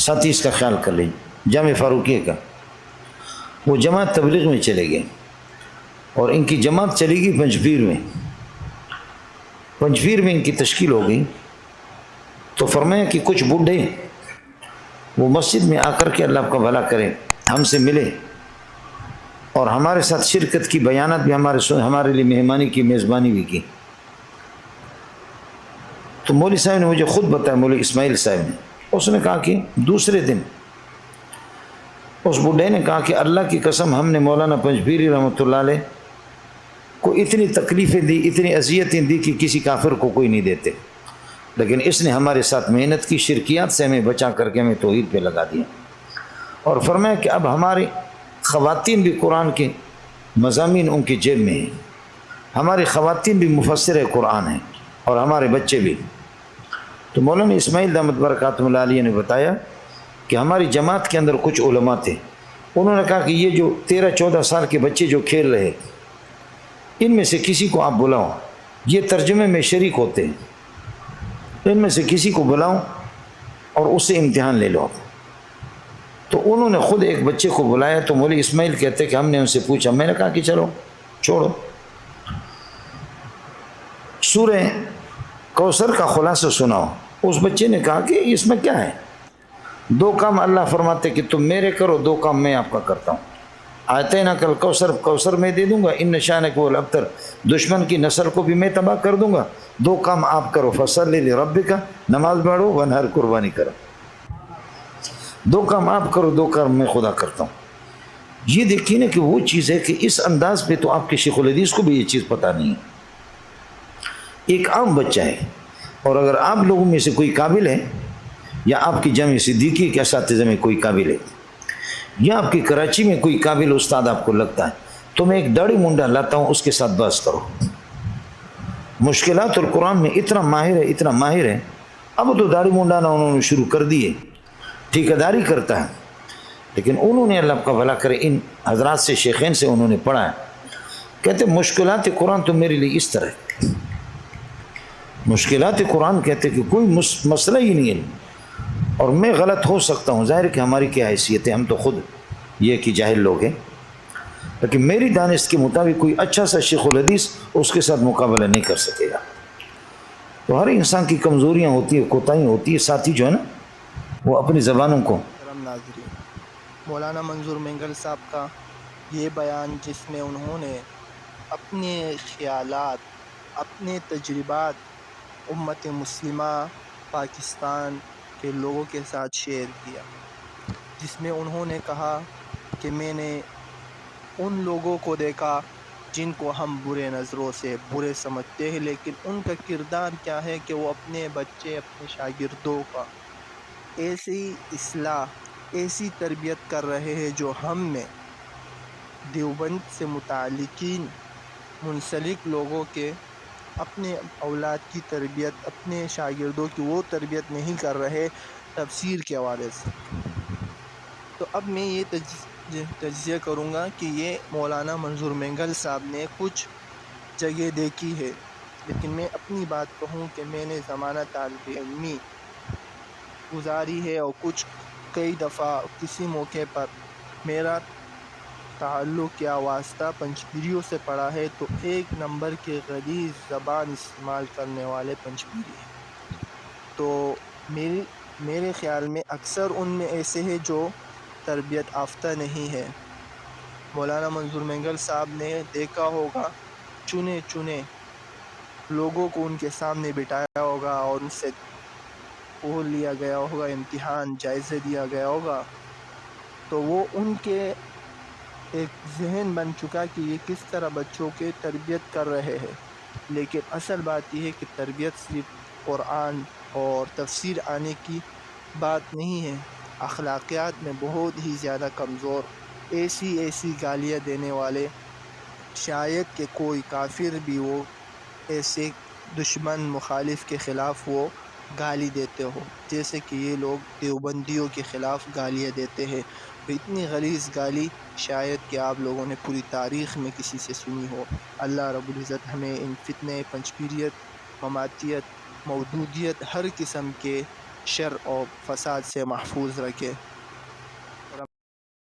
ساتھی اس کا خیال کر لیجیے، جامع فاروقیہ کا، وہ جماعت تبلیغ میں چلے گئے اور ان کی جماعت چلے گی پنجپیر میں، پنجپیر میں ان کی تشکیل ہو گئی۔ تو فرمایا کہ کچھ بوڑھے وہ مسجد میں آ کر کے اللہ کا بھلا کرے ہم سے ملے اور ہمارے ساتھ شرکت کی، بیانات بھی ہمارے لیے مہمانی کی، میزبانی بھی کی۔ تو مولوی صاحب نے مجھے خود بتایا، مولوی اسماعیل صاحب نے، اس نے کہا کہ دوسرے دن اس بوڑھے نے کہا کہ اللہ کی قسم ہم نے مولانا پنجپیری رحمۃ اللہ علیہ کو اتنی تکلیفیں دی، اتنی اذیتیں دی کہ کسی کافر کو کوئی نہیں دیتے، لیکن اس نے ہمارے ساتھ محنت کی، شرکیات سے ہمیں بچا کر کے ہمیں توحید پہ لگا دیا۔ اور فرمایا کہ اب ہماری خواتین بھی قرآن کے مضامین ان کی جیب میں ہیں، ہماری خواتین بھی مفسر قرآن ہیں اور ہمارے بچے بھی۔ تو مولانا اسماعیل دامت برکاتہ اللہ علیہ نے بتایا کہ ہماری جماعت کے اندر کچھ علماء تھے، انہوں نے کہا کہ یہ جو 13-14 سال کے بچے جو کھیل رہے ان میں سے کسی کو آپ بلاؤ، یہ ترجمے میں شریک ہوتے ہیں، ان میں سے کسی کو بلاؤ اور اس سے امتحان لے لو۔ تو انہوں نے خود ایک بچے کو بلایا، تو مولوی اسماعیل کہتے کہ ہم نے ان سے پوچھا، میں نے کہا کہ چلو چھوڑو، سورہ کوثر کا خلاصہ سناؤ۔ اس بچے نے کہا کہ اس میں کیا ہے، 2 کام اللہ فرماتے کہ تم میرے کرو، 2 کام میں آپ کا کرتا ہوں۔ آیتینا کل کوثر میں دے دوں گا، ان نشانک هو الابتر، دشمن کی نسل کو بھی میں تباہ کر دوں گا، 2 کام آپ کرو، فصلی لربک، نماز پڑھو، ونہر، قربانی کرو، 2 کام آپ کرو، 2 کام میں خدا کرتا ہوں۔ یہ دیکھیے نا کہ وہ چیز ہے کہ اس انداز پہ تو آپ کے شیخ الحدیث کو بھی یہ چیز پتہ نہیں ہے، ایک عام بچہ ہے۔ اور اگر آپ لوگوں میں سے کوئی قابل ہے، یا آپ کی جامع صدیقی کے اساتذہ میں کوئی قابل ہے، یا آپ کی کراچی میں کوئی قابل استاد آپ کو لگتا ہے، تو میں ایک داڑھی منڈا لاتا ہوں، اس کے ساتھ بحث کرو۔ مشکلات القرآن میں اتنا ماہر ہے، اتنا ماہر ہے، اب تو داڑھی منڈانا انہوں نے شروع کر دیے، ٹھیکیداری کرتا ہے، لیکن انہوں نے اللہ کا بھلا کرے ان حضرات سے، شیخین سے انہوں نے پڑھا ہے، کہتے مشکلات قرآن تو میرے لیے اس طرح ہے، مشکلات قرآن کہتے کہ کوئی مسئلہ ہی نہیں ہے، اور میں غلط ہو سکتا ہوں، ظاہر کہ ہماری کیا حیثیت ہے، ہم تو خود یہ کہ جاہل لوگ ہیں، لیکن میری دانست کے مطابق کوئی اچھا سا شیخ الحدیث اس کے ساتھ مقابلہ نہیں کر سکے گا۔ تو ہر انسان کی کمزوریاں ہوتی ہیں، کوتاہیاں ہوتی ہیں، ساتھی جو ہے نا وہ اپنی زبانوں کو۔ ناظرین، مولانا منظور مینگل صاحب کا یہ بیان، جس میں انہوں نے اپنے خیالات، اپنے تجربات امت مسلمہ پاکستان کے لوگوں کے ساتھ شیئر کیا، جس میں انہوں نے کہا کہ میں نے ان لوگوں کو دیکھا جن کو ہم برے نظروں سے برے سمجھتے ہیں، لیکن ان کا کردار کیا ہے کہ وہ اپنے بچے، اپنے شاگردوں کا ایسی اصلاح، ایسی تربیت کر رہے ہیں جو ہم میں دیوبند سے متعلقین منسلک لوگوں کے اپنے اولاد کی تربیت، اپنے شاگردوں کی وہ تربیت نہیں کر رہے تفسیر کے حوالے سے۔ تو اب میں یہ تجزیہ کروں گا کہ یہ مولانا منظور مینگل صاحب نے کچھ جگہ دیکھی ہے، لیکن میں اپنی بات کہوں کہ میں نے زمانہ طالب علمی گزاری ہے، اور کئی دفعہ کسی موقع پر میرا تعلق یا واسطہ پنجپیریوں سے پڑا ہے، تو 1 نمبر کے غلیظ زبان استعمال کرنے والے پنجپیری ہیں۔ تو میرے خیال میں اکثر ان میں ایسے ہیں جو تربیت یافتہ نہیں ہے۔ مولانا منظور مینگل صاحب نے دیکھا ہوگا، چنے لوگوں کو ان کے سامنے بٹھایا ہوگا اور ان سے وہ لیا گیا ہوگا، امتحان، جائزے دیا گیا ہوگا، تو وہ ان کے ایک ذہن بن چکا کہ یہ کس طرح بچوں کے تربیت کر رہے ہیں۔ لیکن اصل بات یہ ہے کہ تربیت صرف قرآن اور تفسیر آنے کی بات نہیں ہے، اخلاقیات میں بہت ہی زیادہ کمزور، ایسی گالیاں دینے والے، شاید کہ کوئی کافر بھی وہ ایسے دشمن مخالف کے خلاف وہ گالی دیتے ہو، جیسے کہ یہ لوگ دیوبندیوں کے خلاف گالیاں دیتے ہیں۔ اتنی غلیظ گالی شاید کہ آپ لوگوں نے پوری تاریخ میں کسی سے سنی ہو۔ اللہ رب العزت ہمیں ان فتنے، پنجپیریت، مماتیت، مودودیت، ہر قسم کے شر اور فساد سے محفوظ رکھے۔